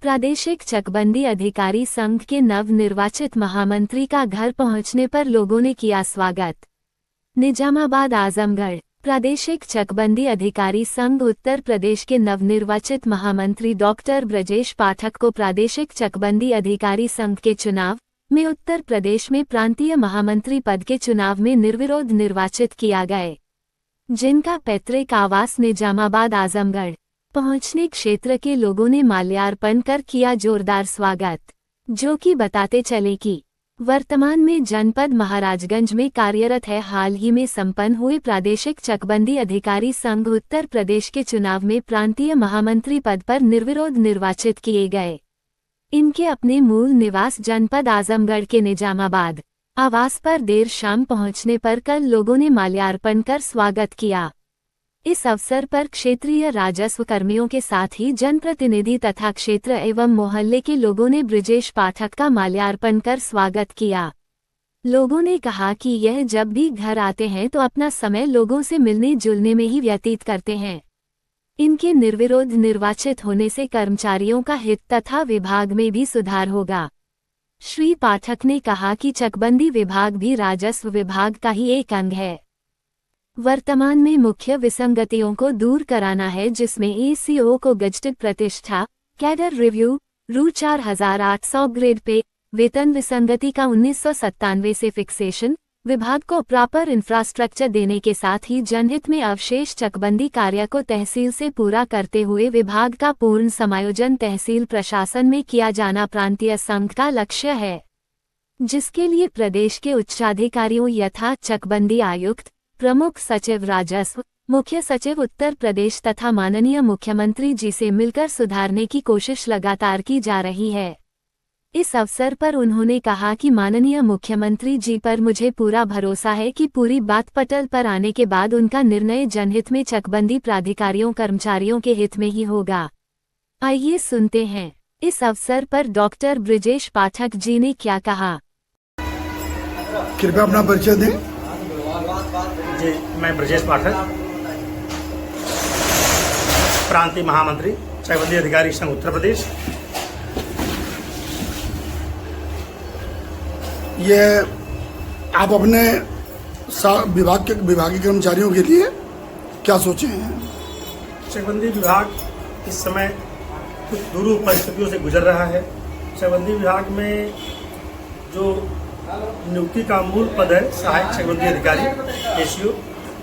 प्रादेशिक चकबंदी अधिकारी संघ के नवनिर्वाचित महामंत्री का घर पहुंचने पर लोगों ने किया स्वागत। निजामाबाद आजमगढ़ प्रादेशिक चकबंदी अधिकारी संघ उत्तर प्रदेश के नवनिर्वाचित महामंत्री डॉक्टर ब्रजेश पाठक को प्रादेशिक चकबंदी अधिकारी संघ के चुनाव में उत्तर प्रदेश में प्रांतीय महामंत्री पद के चुनाव में निर्विरोध निर्वाचित किया गए, जिनका पैतृक आवास निजामाबाद आजमगढ़ पहुंचने क्षेत्र के लोगों ने माल्यार्पण कर किया जोरदार स्वागत, जो कि बताते चले कि वर्तमान में जनपद महाराजगंज में कार्यरत है। हाल ही में संपन्न हुए प्रादेशिक चकबंदी अधिकारी संघ उत्तर प्रदेश के चुनाव में प्रांतीय महामंत्री पद पर निर्विरोध निर्वाचित किए गए। इनके अपने मूल निवास जनपद आजमगढ़ के निजामाबाद आवास पर देर शाम पहुंचने पर कल लोगों ने माल्यार्पण कर स्वागत किया। इस अवसर पर क्षेत्रीय राजस्व कर्मियों के साथ ही जनप्रतिनिधि तथा क्षेत्र एवं मोहल्ले के लोगों ने ब्रजेश पाठक का माल्यार्पण कर स्वागत किया। लोगों ने कहा कि यह जब भी घर आते हैं तो अपना समय लोगों से मिलने जुलने में ही व्यतीत करते हैं। इनके निर्विरोध निर्वाचित होने से कर्मचारियों का हित तथा विभाग में भी सुधार होगा। श्री पाठक ने कहा कि चकबंदी विभाग भी राजस्व विभाग का ही एक अंग है। वर्तमान में मुख्य विसंगतियों को दूर कराना है, जिसमें एसीओ को गजटेड प्रतिष्ठा, कैडर रिव्यू, रू 4800 ग्रेड पे, वेतन विसंगति का 1997 से फिक्सेशन, विभाग को प्रॉपर इंफ्रास्ट्रक्चर देने के साथ ही जनहित में अवशेष चकबंदी कार्य को तहसील से पूरा करते हुए विभाग का पूर्ण समायोजन तहसील प्रशासन में किया जाना प्रांतीय संघ का लक्ष्य है, जिसके लिए प्रदेश के उच्चाधिकारियों यथा चकबंदी आयुक्त, प्रमुख सचिव राजस्व, मुख्य सचिव उत्तर प्रदेश तथा माननीय मुख्यमंत्री जी से मिलकर सुधारने की कोशिश लगातार की जा रही है। इस अवसर पर उन्होंने कहा कि माननीय मुख्यमंत्री जी पर मुझे पूरा भरोसा है कि पूरी बात पटल पर आने के बाद उनका निर्णय जनहित में चकबंदी प्राधिकारियों कर्मचारियों के हित में ही होगा। आइए सुनते हैं इस अवसर पर डॉक्टर ब्रजेश पाठक जी ने क्या कहा। कृपया अपना परिचय दें। जी, मैं ब्रजेश पाठक, प्रांतीय महामंत्री चकबंदी अधिकारी संघ उत्तर प्रदेश। ये आप अपने विभागीय कर्मचारियों के लिए क्या सोचे हैं? चकबंदी विभाग इस समय कुछ दुरूह परिस्थितियों से गुजर रहा है। चकबंदी विभाग में जो नियुक्ति का मूल पद है सहायक चकबंदी अधिकारी एसीओ,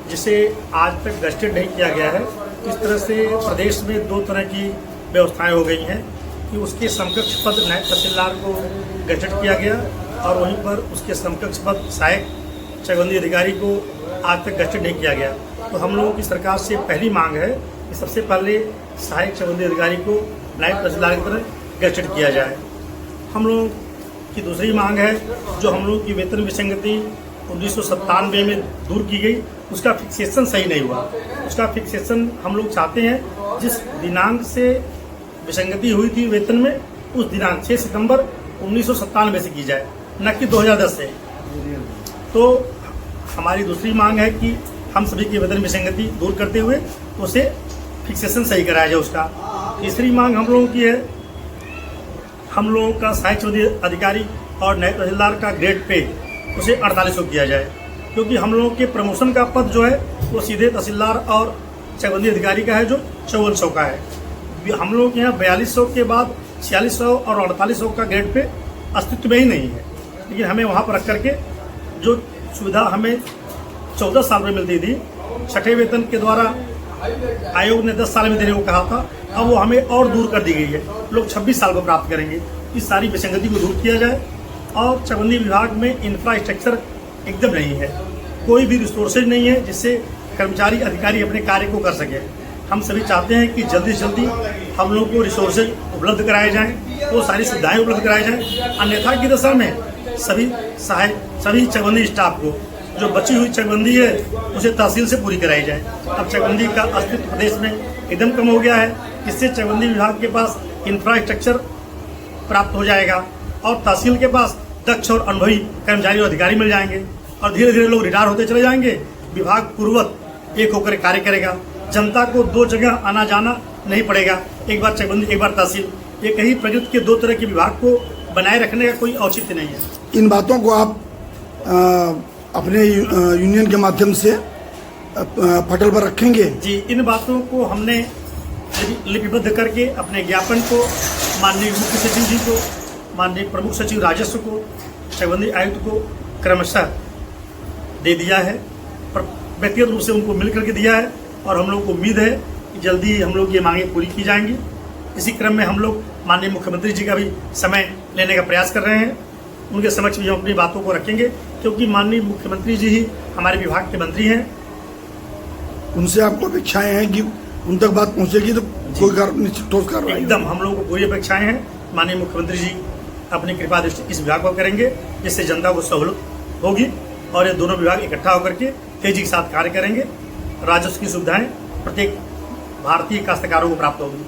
जिसे आज तक गजटेड नहीं किया गया है। इस तरह से प्रदेश में दो तरह की व्यवस्थाएं हो गई हैं कि उसके समकक्ष पद नायब तहसीलदार को गजटेड किया गया और वहीं पर उसके समकक्ष पद सहायक चकबंदी अधिकारी को आज तक गजटेड नहीं किया गया। तो हम लोगों की सरकार से पहली मांग है कि सबसे पहले सहायक चकबंदी अधिकारी को नायब तहसीलदार की तरह गजटेड किया जाए। हम लोगों की दूसरी मांग है, जो हम लोगों की वेतन विसंगति 1997 में दूर की गई, उसका फिक्सेशन सही नहीं हुआ। उसका फिक्सेशन हम लोग चाहते हैं जिस दिनांक से विसंगति हुई थी वेतन में, उस दिनांक 6 सितंबर 1997 से की जाए, न कि 2010 से। तो हमारी दूसरी मांग है कि हम सभी की वेतन विसंगति दूर करते हुए उसे फिक्सेशन सही कराया जाए उसका। तीसरी मांग हम लोगों की है, हम लोगों का सहायक चकबंदी अधिकारी और नायब तहसीलदार का ग्रेड पे उसे 4800 किया जाए, क्योंकि हम लोगों के प्रमोशन का पद जो है वो सीधे तहसीलदार और चकबंदी अधिकारी का है, जो 5400 का है। हम लोगों के यहाँ 4200 के बाद 4600 और 4800 का ग्रेड पे अस्तित्व में ही नहीं है। लेकिन हमें वहाँ पर रख करके जो सुविधा हमें 14 साल में मिलती थी, छठे वेतन के द्वारा आयोग ने 10 साल में देने को कहा था, अब वो हमें और दूर कर दी गई है। लोग 26 साल को प्राप्त करेंगे। इस सारी विसंगति को दूर किया जाए। और चकबंदी विभाग में इंफ्रास्ट्रक्चर एकदम नहीं है, कोई भी रिसोर्सेज नहीं है जिससे कर्मचारी अधिकारी अपने कार्य को कर सके। हम सभी चाहते हैं कि जल्दी से जल्दी हम लोगों को रिसोर्सेज उपलब्ध कराए जाएँ, वो सारी सुविधाएँ उपलब्ध कराई जाएँ। अन्यथा की दशा में सभी चकबंदी स्टाफ को जो बची हुई चकबंदी है उसे तहसील से पूरी कराई जाए। अब चकबंदी का अस्तित्व प्रदेश में एकदम कम हो गया है। इससे चकबंदी विभाग के पास इंफ्रास्ट्रक्चर प्राप्त हो जाएगा और तहसील के पास दक्ष और अनुभवी कर्मचारी और अधिकारी मिल जाएंगे और धीरे धीरे लोग रिटायर होते चले जाएंगे। विभाग पूर्ववत एक होकर कार्य करेगा। जनता को दो जगह आना जाना नहीं पड़ेगा, एक बार चकबंदी एक बार तहसील। एक ही प्रकृति के दो तरह के विभाग को बनाए रखने का कोई औचित्य नहीं है। इन बातों को आप अपने यूनियन के माध्यम से पटल पर रखेंगे? जी, इन बातों को हमने लिपिबद्ध करके अपने ज्ञापन को माननीय मुख्य सचिव जी को, माननीय प्रमुख सचिव राजस्व को, चकबंदी आयुक्त को क्रमशः दे दिया है, पर व्यक्तिगत रूप से उनको मिल करके दिया है और हम लोग को उम्मीद है कि जल्दी हम लोग ये मांगे पूरी की जाएंगी। इसी क्रम में हम लोग माननीय मुख्यमंत्री जी का भी समय लेने का प्रयास कर रहे हैं। उनके समक्ष भी हम अपनी बातों को रखेंगे, क्योंकि माननीय मुख्यमंत्री जी ही हमारे विभाग के मंत्री हैं। उनसे आपको अपेक्षाएं हैं कि उन तक बात पहुंचेगी तो कोई निश्चित ठोस कार्रवाई? एकदम, हम लोगों को पूरी अपेक्षाएं हैं। माननीय मुख्यमंत्री जी अपनी कृपा दृष्टि इस विभाग को करेंगे, जिससे जनता को सहूलत होगी और ये दोनों विभाग इकट्ठा होकर के तेजी के साथ कार्य करेंगे। राजस्व की सुविधाएं प्रत्येक भारतीय काश्तकारों को प्राप्त होगी।